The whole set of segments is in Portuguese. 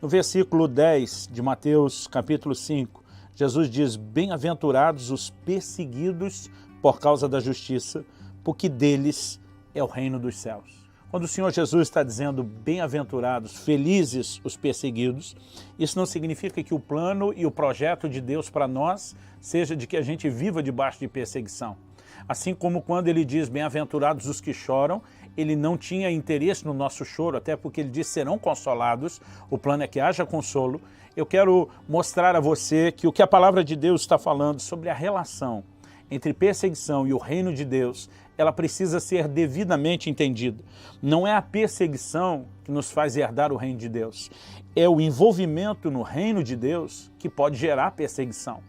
No versículo 10 de Mateus capítulo 5, Jesus diz: bem-aventurados os perseguidos por causa da justiça, porque deles é o reino dos céus. Quando o Senhor Jesus está dizendo bem-aventurados, felizes os perseguidos, isso não significa que o plano e o projeto de Deus para nós seja de que a gente viva debaixo de perseguição. Assim como quando ele diz bem-aventurados os que choram, ele não tinha interesse no nosso choro, até porque ele diz serão consolados, o plano é que haja consolo. Eu quero mostrar a você que o que a palavra de Deus está falando sobre a relação entre perseguição e o reino de Deus, ela precisa ser devidamente entendida. Não é a perseguição que nos faz herdar o reino de Deus, é o envolvimento no reino de Deus que pode gerar perseguição.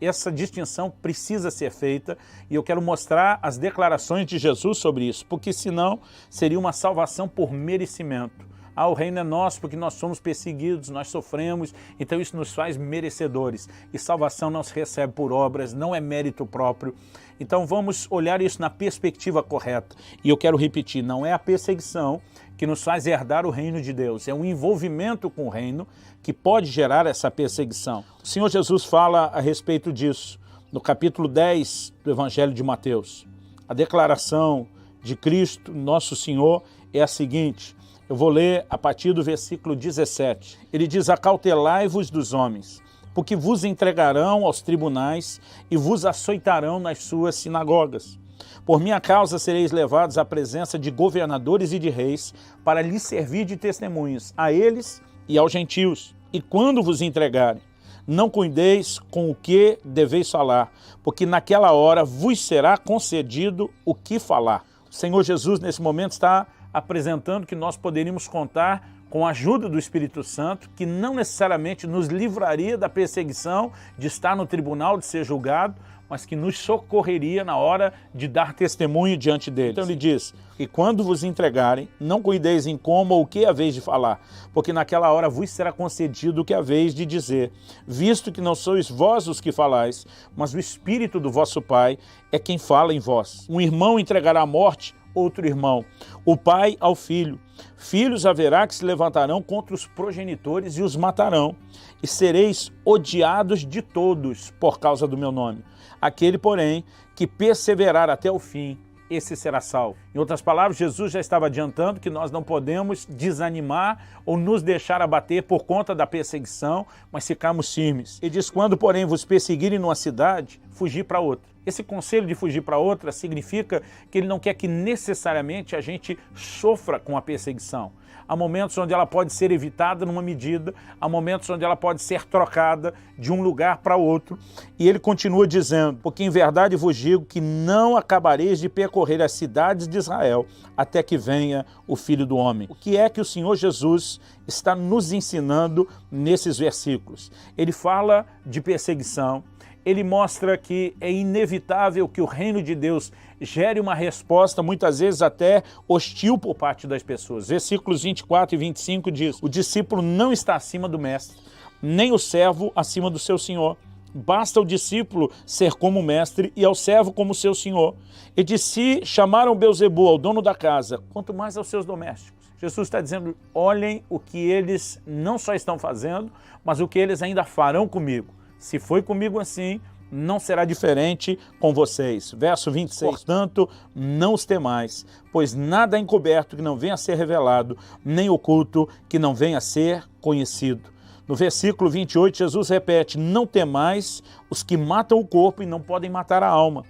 Essa distinção precisa ser feita e eu quero mostrar as declarações de Jesus sobre isso, porque senão seria uma salvação por merecimento. Ah, o reino é nosso porque nós somos perseguidos, nós sofremos, então isso nos faz merecedores. E salvação não se recebe por obras, não é mérito próprio. Então vamos olhar isso na perspectiva correta. E eu quero repetir, não é a perseguição que nos faz herdar o reino de Deus, é um envolvimento com o reino que pode gerar essa perseguição. O Senhor Jesus fala a respeito disso no capítulo 10 do Evangelho de Mateus. A declaração de Cristo, nosso Senhor, é a seguinte. Eu vou ler a partir do versículo 17. Ele diz: acautelai-vos dos homens, porque vos entregarão aos tribunais e vos açoitarão nas suas sinagogas. Por minha causa sereis levados à presença de governadores e de reis, para lhes servir de testemunhas, a eles e aos gentios. E quando vos entregarem, não cuideis com o que deveis falar, porque naquela hora vos será concedido o que falar. O Senhor Jesus, nesse momento, está apresentando que nós poderíamos contar com a ajuda do Espírito Santo, que não necessariamente nos livraria da perseguição de estar no tribunal, de ser julgado, mas que nos socorreria na hora de dar testemunho diante deles. Então ele diz que quando vos entregarem, não cuideis em como ou o que haveis de falar, porque naquela hora vos será concedido o que haveis de dizer, visto que não sois vós os que falais, mas o Espírito do vosso Pai é quem fala em vós. Um irmão entregará à morte outro irmão, o pai ao filho. Filhos haverá que se levantarão contra os progenitores e os matarão, e sereis odiados de todos por causa do meu nome. Aquele, porém, que perseverar até o fim, esse será salvo. Em outras palavras, Jesus já estava adiantando que nós não podemos desanimar ou nos deixar abater por conta da perseguição, mas ficarmos firmes. Ele diz: quando, porém, vos perseguirem numa cidade, fugir para outra. Esse conselho de fugir para outra significa que ele não quer que necessariamente a gente sofra com a perseguição. Há momentos onde ela pode ser evitada numa medida, há momentos onde ela pode ser trocada de um lugar para outro. E ele continua dizendo: porque em verdade vos digo que não acabareis de percorrer as cidades de Israel até que venha o Filho do Homem. O que é que o Senhor Jesus está nos ensinando nesses versículos? Ele fala de perseguição. Ele mostra que é inevitável que o reino de Deus gere uma resposta, muitas vezes até hostil por parte das pessoas. Versículos 24 e 25 diz: o discípulo não está acima do mestre, nem o servo acima do seu senhor. Basta o discípulo ser como o mestre e ao servo como o seu senhor. E de si chamaram Belzebu, ao dono da casa, quanto mais aos seus domésticos. Jesus está dizendo: olhem o que eles não só estão fazendo, mas o que eles ainda farão comigo. Se foi comigo assim, não será diferente com vocês. Verso 26. Portanto, não os temais, pois nada é encoberto que não venha a ser revelado, nem oculto que não venha a ser conhecido. No versículo 28, Jesus repete: não temais os que matam o corpo e não podem matar a alma.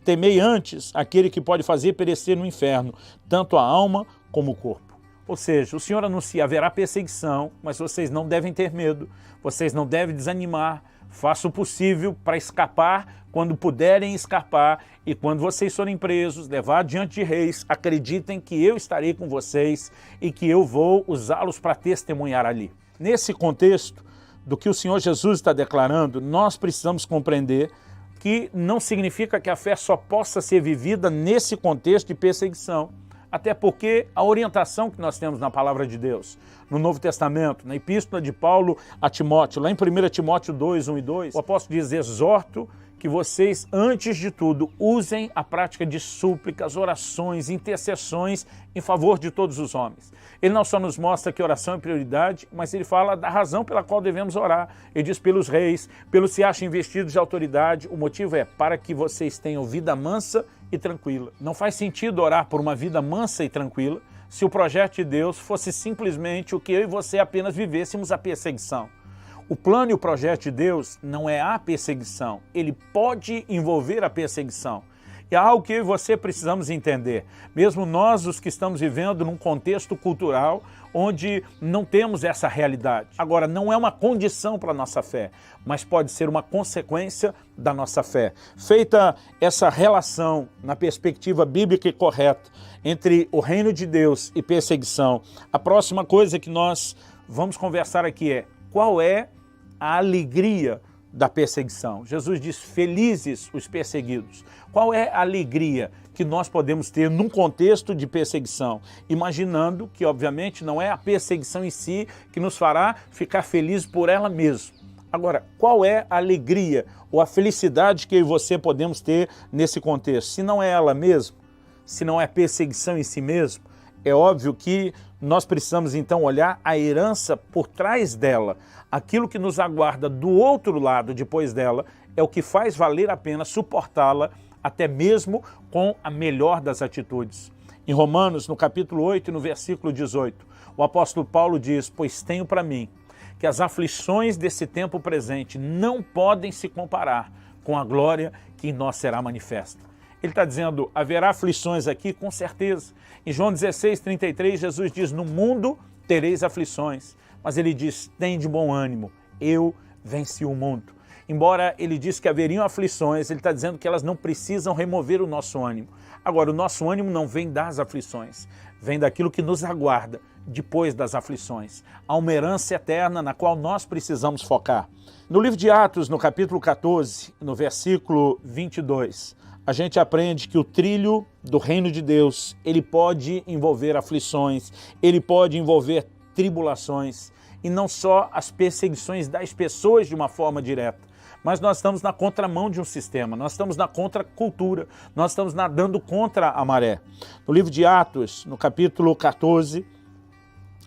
Temei antes aquele que pode fazer perecer no inferno, tanto a alma como o corpo. Ou seja, o Senhor anuncia: haverá perseguição, mas vocês não devem ter medo, vocês não devem desanimar. Faça o possível para escapar quando puderem escapar, e quando vocês forem presos, levar diante de reis, acreditem que eu estarei com vocês e que eu vou usá-los para testemunhar ali. Nesse contexto do que o Senhor Jesus está declarando, nós precisamos compreender que não significa que a fé só possa ser vivida nesse contexto de perseguição. Até porque a orientação que nós temos na palavra de Deus, no Novo Testamento, na epístola de Paulo a Timóteo, lá em 1 Timóteo 2, 1 e 2, o apóstolo diz: exorto que vocês, antes de tudo, usem a prática de súplicas, orações, intercessões em favor de todos os homens. Ele não só nos mostra que oração é prioridade, mas ele fala da razão pela qual devemos orar. Ele diz pelos reis, pelos que se acham investidos de autoridade. O motivo é para que vocês tenham vida mansa e tranquila. Não faz sentido orar por uma vida mansa e tranquila se o projeto de Deus fosse simplesmente o que eu e você apenas vivêssemos a perseguição. O plano e o projeto de Deus não é a perseguição, ele pode envolver a perseguição. É algo que eu e você precisamos entender, mesmo nós os que estamos vivendo num contexto cultural onde não temos essa realidade. Agora, não é uma condição para a nossa fé, mas pode ser uma consequência da nossa fé. Feita essa relação na perspectiva bíblica e correta entre o reino de Deus e perseguição, a próxima coisa que nós vamos conversar aqui é: qual é a alegria da perseguição? Jesus diz: felizes os perseguidos. Qual é a alegria que nós podemos ter num contexto de perseguição? Imaginando que, obviamente, não é a perseguição em si que nos fará ficar felizes por ela mesma. Agora, qual é a alegria ou a felicidade que eu e você podemos ter nesse contexto? Se não é ela mesma, se não é perseguição em si mesmo, é óbvio que nós precisamos então olhar a herança por trás dela. Aquilo que nos aguarda do outro lado depois dela é o que faz valer a pena suportá-la até mesmo com a melhor das atitudes. Em Romanos, no capítulo 8 e no versículo 18, o apóstolo Paulo diz: pois tenho para mim que as aflições desse tempo presente não podem se comparar com a glória que em nós será manifesta. Ele está dizendo, haverá aflições aqui, com certeza. Em João 16:33, Jesus diz: no mundo tereis aflições, mas ele diz: tem de bom ânimo, eu venci o mundo. Embora ele diz que haveriam aflições, ele está dizendo que elas não precisam remover o nosso ânimo. Agora, o nosso ânimo não vem das aflições, vem daquilo que nos aguarda depois das aflições. Há uma herança eterna na qual nós precisamos focar. No livro de Atos, no capítulo 14, no versículo 22, a gente aprende que o trilho do reino de Deus, ele pode envolver aflições, ele pode envolver tribulações, e não só as perseguições das pessoas de uma forma direta, mas nós estamos na contramão de um sistema, nós estamos na contracultura, nós estamos nadando contra a maré. No livro de Atos, no capítulo 14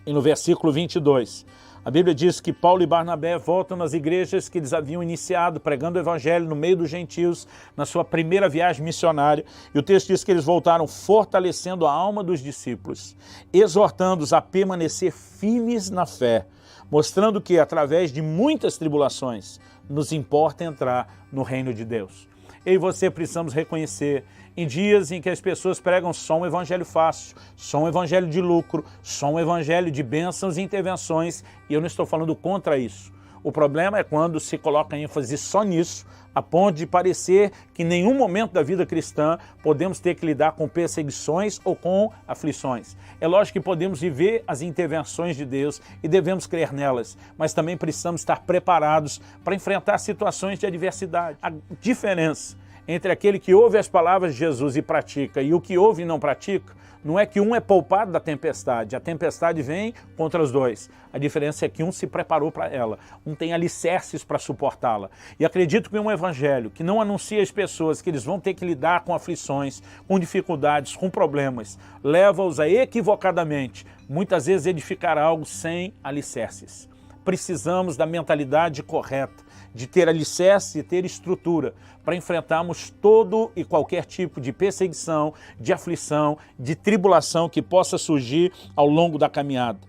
e no versículo 22, a Bíblia diz que Paulo e Barnabé voltam nas igrejas que eles haviam iniciado, pregando o evangelho no meio dos gentios, na sua primeira viagem missionária. E o texto diz que eles voltaram fortalecendo a alma dos discípulos, exortando-os a permanecer firmes na fé, mostrando que, através de muitas tribulações, nos importa entrar no reino de Deus. Eu e você precisamos reconhecer, em dias em que as pessoas pregam só um evangelho fácil, só um evangelho de lucro, só um evangelho de bênçãos e intervenções, e eu não estou falando contra isso. O problema é quando se coloca ênfase só nisso, a ponto de parecer que em nenhum momento da vida cristã podemos ter que lidar com perseguições ou com aflições. É lógico que podemos viver as intervenções de Deus e devemos crer nelas, mas também precisamos estar preparados para enfrentar situações de adversidade. A diferença entre aquele que ouve as palavras de Jesus e pratica e o que ouve e não pratica, não é que um é poupado da tempestade, a tempestade vem contra os dois. A diferença é que um se preparou para ela, um tem alicerces para suportá-la. E acredito que um evangelho que não anuncia às pessoas que eles vão ter que lidar com aflições, com dificuldades, com problemas, leva-os a equivocadamente, muitas vezes edificar algo sem alicerces. Precisamos da mentalidade correta, de ter alicerce e ter estrutura para enfrentarmos todo e qualquer tipo de perseguição, de aflição, de tribulação que possa surgir ao longo da caminhada.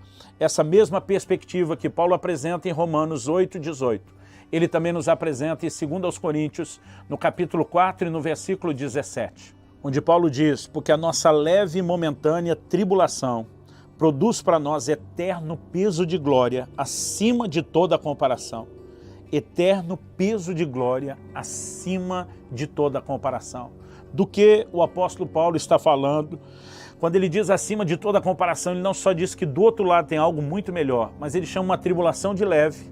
Essa mesma perspectiva que Paulo apresenta em Romanos 8:18, ele também nos apresenta em 2 Coríntios, no capítulo 4 e no versículo 17, onde Paulo diz: porque a nossa leve e momentânea tribulação produz para nós eterno peso de glória acima de toda comparação. Eterno peso de glória acima de toda comparação. Do que o apóstolo Paulo está falando? Quando ele diz acima de toda comparação, ele não só diz que do outro lado tem algo muito melhor, mas ele chama uma tribulação de leve.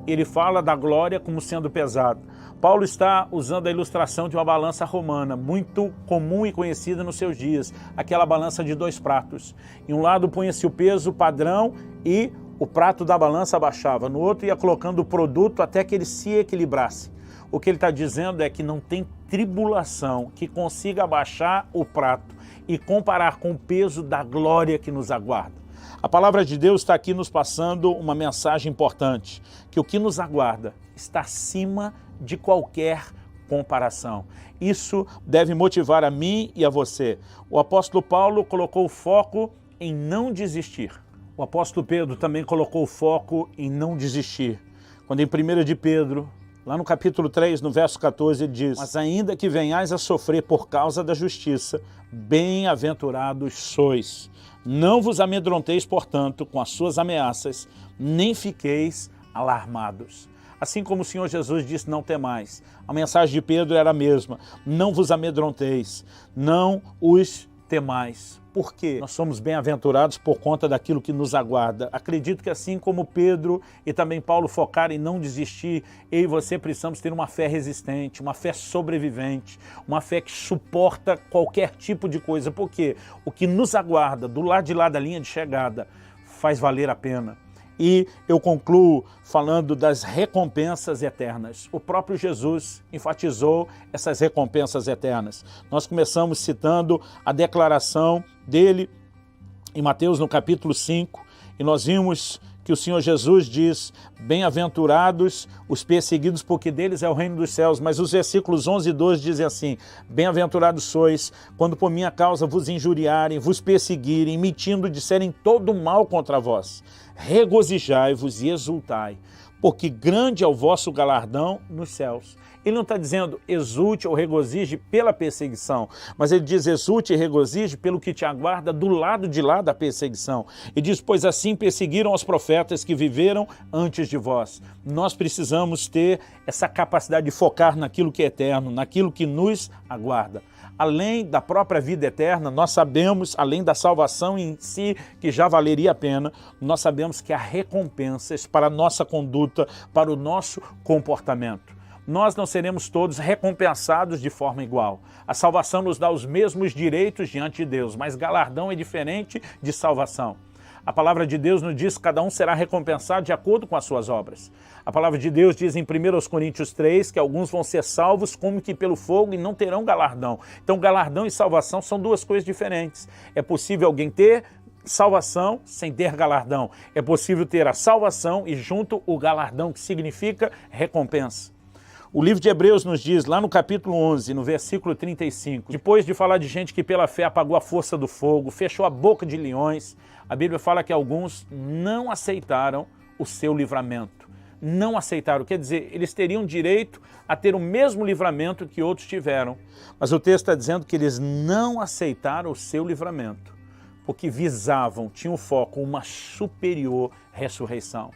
Ele fala da glória como sendo pesada. Paulo está usando a ilustração de uma balança romana, muito comum e conhecida nos seus dias, aquela balança de 2 pratos. Em um lado punha-se o peso padrão e o prato da balança abaixava, no outro ia colocando o produto até que ele se equilibrasse. O que ele está dizendo é que não tem tribulação que consiga abaixar o prato e comparar com o peso da glória que nos aguarda. A palavra de Deus está aqui nos passando uma mensagem importante, que o que nos aguarda está acima de qualquer comparação. Isso deve motivar a mim e a você. O apóstolo Paulo colocou o foco em não desistir. O apóstolo Pedro também colocou o foco em não desistir. Quando em 1 de Pedro, lá no capítulo 3, no verso 14, ele diz: mas ainda que venhais a sofrer por causa da justiça, bem-aventurados sois. Não vos amedronteis, portanto, com as suas ameaças, nem fiqueis alarmados. Assim como o Senhor Jesus disse, não temais. A mensagem de Pedro era a mesma. Não vos amedronteis, não os temais. Por quê? Nós somos bem-aventurados por conta daquilo que nos aguarda. Acredito que assim como Pedro e também Paulo focaram em não desistir, eu e você precisamos ter uma fé resistente, uma fé sobrevivente, uma fé que suporta qualquer tipo de coisa. Por quê? O que nos aguarda do lado de lá da linha de chegada faz valer a pena. E eu concluo falando das recompensas eternas. O próprio Jesus enfatizou essas recompensas eternas. Nós começamos citando a declaração dele em Mateus no capítulo 5, e nós vimos que o Senhor Jesus diz: bem-aventurados os perseguidos, porque deles é o reino dos céus. Mas os versículos 11 e 12 dizem assim: bem-aventurados sois, quando por minha causa vos injuriarem, vos perseguirem, mentindo, disserem todo mal contra vós. Regozijai-vos e exultai, porque grande é o vosso galardão nos céus. Ele não está dizendo exulte ou regozije pela perseguição, mas ele diz exulte e regozije pelo que te aguarda do lado de lá da perseguição. E diz, pois assim perseguiram os profetas que viveram antes de vós. Nós precisamos ter essa capacidade de focar naquilo que é eterno, naquilo que nos aguarda. Além da própria vida eterna, nós sabemos, além da salvação em si, que já valeria a pena, nós sabemos que há recompensas para a nossa conduta, para o nosso comportamento. Nós não seremos todos recompensados de forma igual. A salvação nos dá os mesmos direitos diante de Deus, mas galardão é diferente de salvação. A palavra de Deus nos diz que cada um será recompensado de acordo com as suas obras. A palavra de Deus diz em 1 Coríntios 3 que alguns vão ser salvos como que pelo fogo e não terão galardão. Então galardão e salvação são duas coisas diferentes. É possível alguém ter salvação sem ter galardão. É possível ter a salvação e junto o galardão, que significa recompensa. O livro de Hebreus nos diz, lá no capítulo 11, no versículo 35, depois de falar de gente que pela fé apagou a força do fogo, fechou a boca de leões, a Bíblia fala que alguns não aceitaram o seu livramento. Não aceitaram, quer dizer, eles teriam direito a ter o mesmo livramento que outros tiveram. Mas o texto está dizendo que eles não aceitaram o seu livramento, porque visavam, tinham foco, uma superior ressurreição.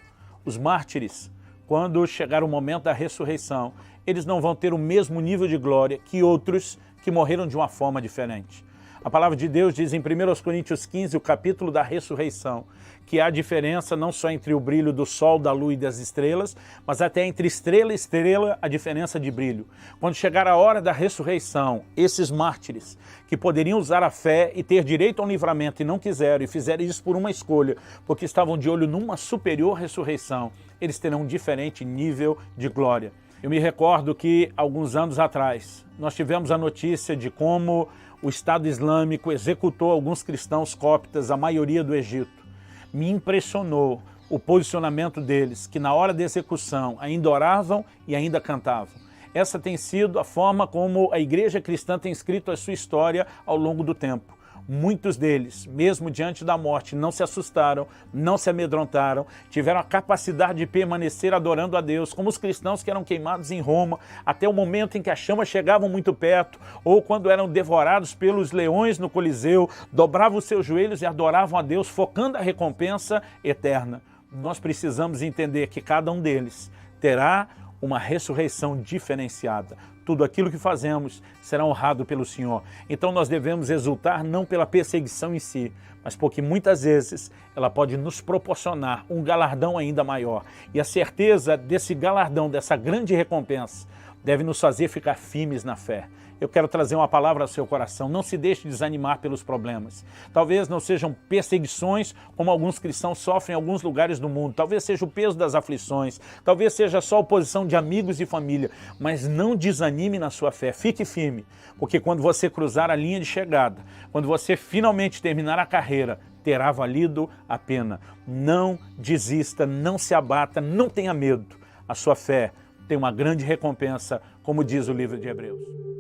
Os mártires, quando chegar o momento da ressurreição, eles não vão ter o mesmo nível de glória que outros que morreram de uma forma diferente. A palavra de Deus diz em 1 Coríntios 15, o capítulo da ressurreição, que há diferença não só entre o brilho do sol, da lua e das estrelas, mas até entre estrela e estrela a diferença de brilho. Quando chegar a hora da ressurreição, esses mártires que poderiam usar a fé e ter direito a um livramento e não quiseram, e fizeram isso por uma escolha, porque estavam de olho numa superior ressurreição, eles terão um diferente nível de glória. Eu me recordo que, alguns anos atrás, nós tivemos a notícia de como o Estado Islâmico executou alguns cristãos cóptas, a maioria do Egito. Me impressionou o posicionamento deles, que na hora da execução ainda oravam e ainda cantavam. Essa tem sido a forma como a igreja cristã tem escrito a sua história ao longo do tempo. Muitos deles, mesmo diante da morte, não se assustaram, não se amedrontaram, tiveram a capacidade de permanecer adorando a Deus, como os cristãos que eram queimados em Roma, até o momento em que as chamas chegavam muito perto, ou quando eram devorados pelos leões no Coliseu, dobravam os seus joelhos e adoravam a Deus, focando a recompensa eterna. Nós precisamos entender que cada um deles terá uma ressurreição diferenciada. Tudo aquilo que fazemos será honrado pelo Senhor. Então nós devemos exultar não pela perseguição em si, mas porque muitas vezes ela pode nos proporcionar um galardão ainda maior. E a certeza desse galardão, dessa grande recompensa, deve nos fazer ficar firmes na fé. eu quero trazer uma palavra ao seu coração. Não se deixe desanimar pelos problemas. Talvez não sejam perseguições como alguns cristãos sofrem em alguns lugares do mundo. Talvez seja o peso das aflições. Talvez seja só a oposição de amigos e família. Mas não desanime na sua fé. Fique firme. Porque quando você cruzar a linha de chegada, quando você finalmente terminar a carreira, terá valido a pena. Não desista, não se abata, não tenha medo. A sua fé tem uma grande recompensa, como diz o livro de Hebreus.